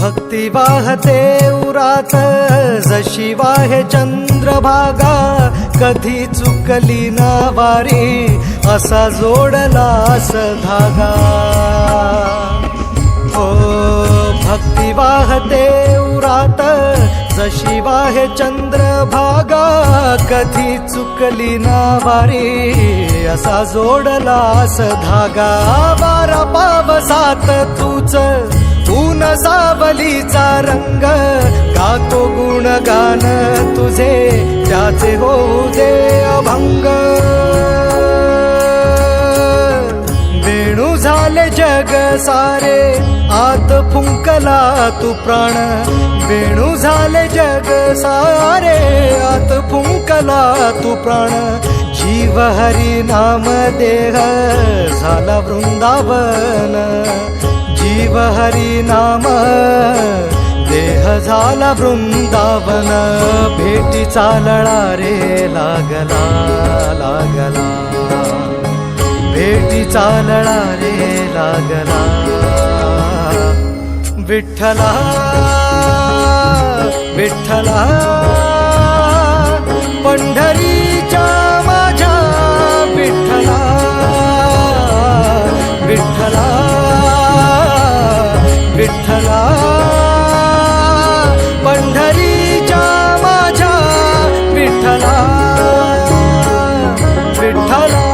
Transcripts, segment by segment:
भक्ती वाहते उरात जशी वाहे चंद्रभागा, कधी चुकली ना वारी असा जोडलास धागा। ओ भक्ती वाहते उरात जशी वाहे चंद्रभागा, कधी चुकली ना वारी असा जोडलास धागा। वारा पावसात तूच ऊन सावलीचा रंग, गातो गुणगान तुझे त्याचे होऊ दे अभंग। वेणू झाले जग सारे आत फुंकला तू प्राण, वेणू झाले जग सारे आत फुंकला तू प्राण। जीव हरी नाम देह झाला वृंदावन, जीव हरी नाम देह झाला वृंदावन। भेटीचा लळा रे लागला लागला, भेटीचा लळा रे लागला। विठ्ठला विठ्ठला पंढरीच्या माझ्या विठ्ठला, विठ्ठला विठ्ठला पंढरीच्या माझ्या विठ्ठला, विठ्ठला।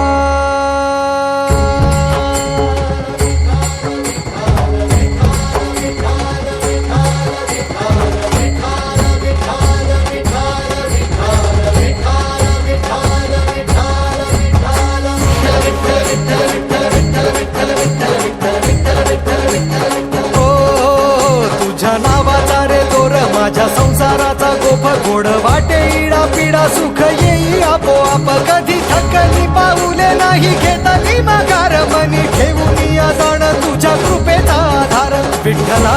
माझ्या संसाराचा गोफ गोड वाटे इडा पिडा, सुख येई आपोआप कधी थकली पाऊले नाही घेतली माघार। मनी ठेवून या जाण तुझ्या कृपेचा आधार, विठ्ठला